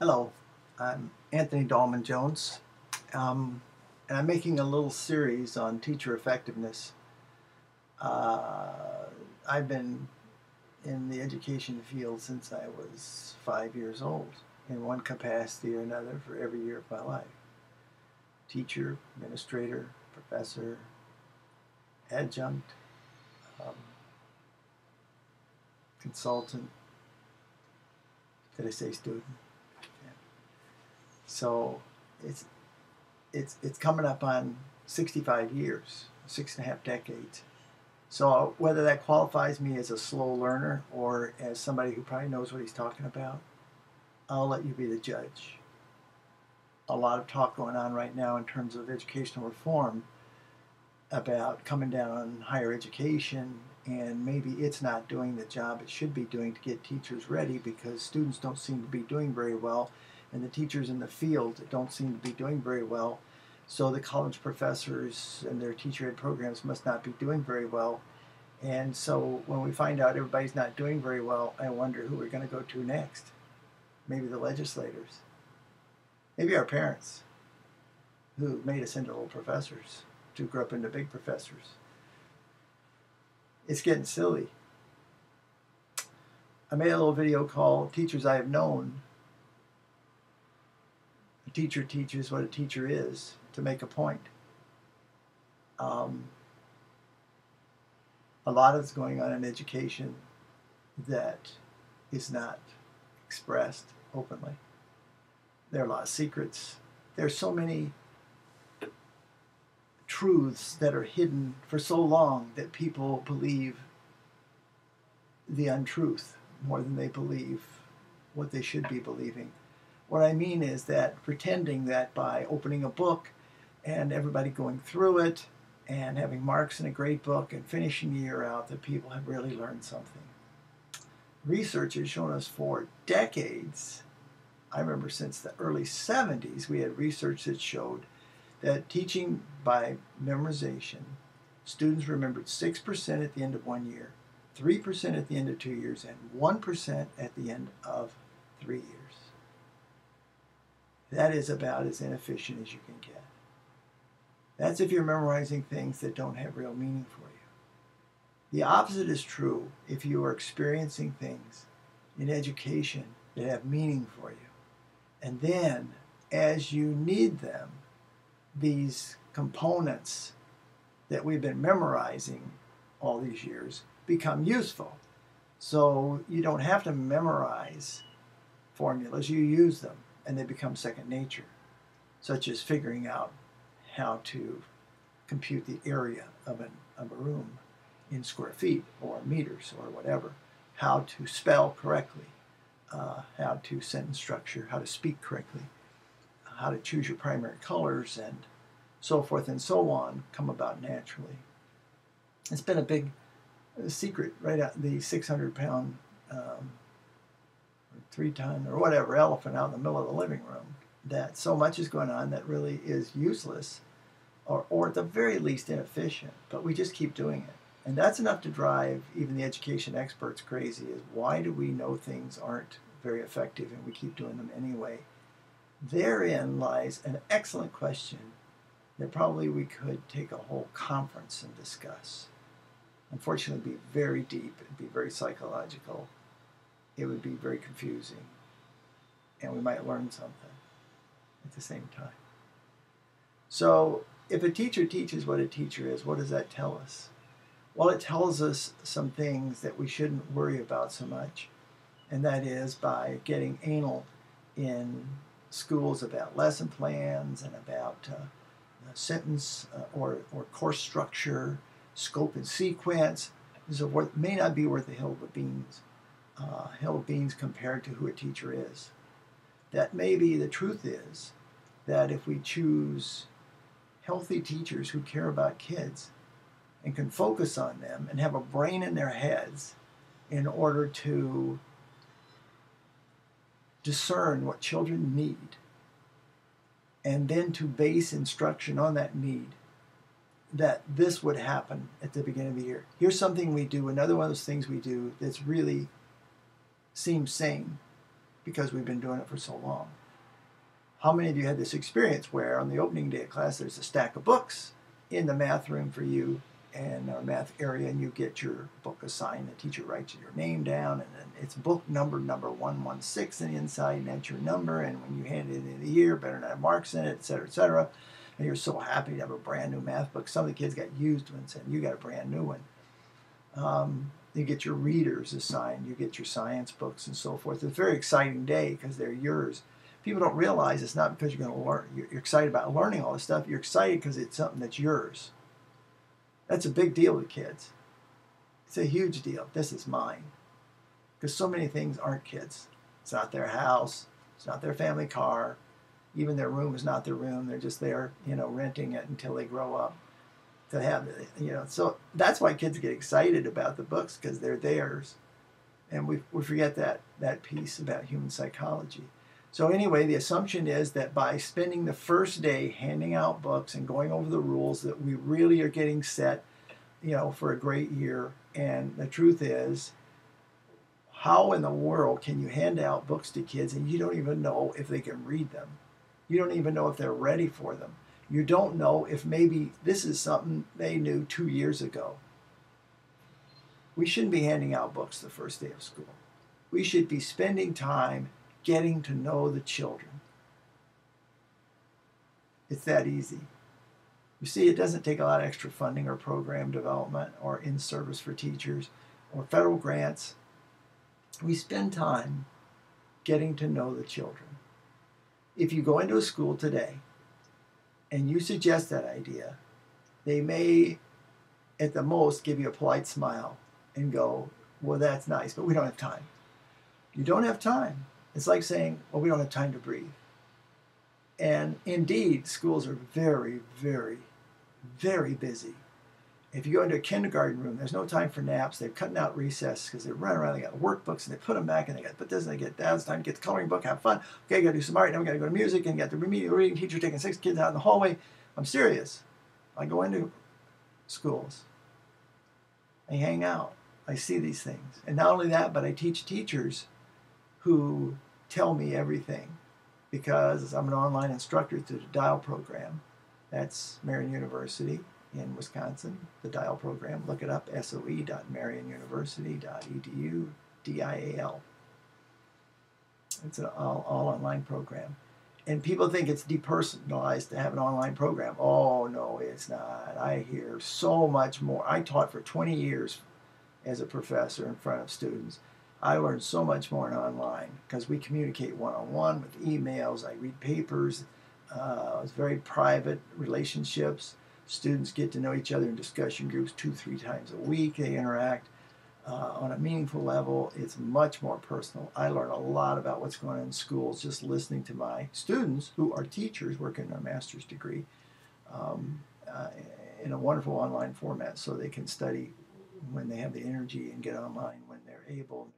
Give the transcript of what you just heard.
Hello, I'm Anthony Dallmann-Jones, and I'm making a little series on teacher effectiveness. I've been in the education field since I was 5 years old, in one capacity or another for every year of my life. Teacher, administrator, professor, adjunct, um, consultant. Did I say student? Yeah. So it's coming up on 65 years, 6.5 decades. So whether that qualifies me as a slow learner or as somebody who probably knows what he's talking about, I'll let you be the judge. A lot of talk going on right now in terms of educational reform about coming down on higher education, and maybe it's not doing the job it should be doing to get teachers ready because students don't seem to be doing very well, and the teachers in the field don't seem to be doing very well. So the college professors and their teacher ed programs must not be doing very well. And so when we find out everybody's not doing very well, I wonder who we're going to go to next. Maybe the legislators. Maybe our parents, who made us into little professors, who grew up into big professors. It's getting silly. I made a little video called Teachers I Have Known. A teacher teaches what a teacher is to make a point. A lot is going on in education that is not expressed openly. There are a lot of secrets. There's so many truths that are hidden for so long that people believe the untruth more than they believe what they should be believing. What I mean is that pretending that by opening a book and everybody going through it and having marks in a great book and finishing the year out, that people have really learned something. Research has shown us for decades, I remember since the early 70s, we had research that showed that teaching by memorization, students remembered 6% at the end of 1 year, 3% at the end of 2 years, and 1% at the end of 3 years. That is about as inefficient as you can get. That's if you're memorizing things that don't have real meaning for you. The opposite is true if you are experiencing things in education that have meaning for you. And then, as you need them, these components that we've been memorizing all these years become useful. So you don't have to memorize formulas, you use them, and they become second nature, such as figuring out how to compute the area of a room in square feet or meters or whatever, how to spell correctly, how to sentence structure, how to speak correctly, how to choose your primary colors, and so forth and so on come about naturally. It's been a big secret, right out the 600-pound, 3-ton, or whatever elephant out in the middle of the living room, that so much is going on that really is useless, or at the very least inefficient, but we just keep doing it. And that's enough to drive even the education experts crazy, is why do we know things aren't very effective and we keep doing them anyway? Therein lies an excellent question that probably we could take a whole conference and discuss. Unfortunately, it'd be very deep, it'd be very psychological, it would be very confusing, and we might learn something at the same time. So, if a teacher teaches what a teacher is, what does that tell us? Well, it tells us some things that we shouldn't worry about so much, and that is by getting anal in schools about lesson plans and about sentence or course structure, scope and sequence, is what may not be worth a hill of beans compared to who a teacher is. That maybe the truth is that if we choose healthy teachers who care about kids and can focus on them and have a brain in their heads in order to discern what children need and then to base instruction on that need, that this would happen at the beginning of the year. Here's something we do, another one of those things we do that's really seems sane. because we've been doing it for so long. How many of you had this experience where on the opening day of class there's a stack of books in the math room for you and our math area, and you get your book assigned. The teacher writes your name down, and then it's book number 116 on the inside, and that's your number. And when you hand it in the year, better not have marks in it, et cetera, et cetera. And you're so happy to have a brand new math book. Some of the kids got used ones, and you got a brand new one. You get your readers assigned, you get your science books and so forth. It's a very exciting day because they're yours. People don't realize it's not because you're going to learn. You're excited about learning all this stuff. You're excited because it's something that's yours. That's a big deal to kids. It's a huge deal. This is mine. Because so many things aren't kids. It's not their house. It's not their family car. Even their room is not their room. They're just there, renting it until they grow up to have it. So that's why kids get excited about the books, because they're theirs. And we forget that piece about human psychology. So anyway, the assumption is that by spending the first day handing out books and going over the rules, that we really are getting set, for a great year. And the truth is, how in the world can you hand out books to kids and you don't even know if they can read them? You don't even know if they're ready for them. You don't know if maybe this is something they knew 2 years ago. We shouldn't be handing out books the first day of school. We should be spending time getting to know the children. It's that easy. You see, it doesn't take a lot of extra funding or program development or in-service for teachers or federal grants. We spend time getting to know the children. If you go into a school today and you suggest that idea, they may, at the most, give you a polite smile and go, well, that's nice, but we don't have time. You don't have time. It's like saying, well, we don't have time to breathe. And indeed, schools are very, very, very busy. If you go into a kindergarten room, there's no time for naps. They're cutting out recess because they run around. They got workbooks and they put them back, and they got to put this and they get that. It's time to get the coloring book, have fun. Okay, got to do some art. Now we got to go to music, and you got the remedial reading teacher taking 6 kids out in the hallway. I'm serious. I go into schools. I hang out. I see these things. And not only that, but I teach teachers who tell me everything, because I'm an online instructor through the DIAL program. That's Marian University in Wisconsin, the DIAL program. Look it up, soe.marianuniversity.edu, DIAL. It's an all online program. And people think it's depersonalized to have an online program. Oh, no, it's not. I hear so much more. I taught for 20 years as a professor in front of students. I learned so much more in online because we communicate one-on-one with emails. I read papers. It's very private relationships. Students get to know each other in discussion groups 2-3 times a week. They interact on a meaningful level. It's much more personal. I learn a lot about what's going on in schools just listening to my students, who are teachers working on a master's degree, in a wonderful online format, so they can study when they have the energy and get online when they're able.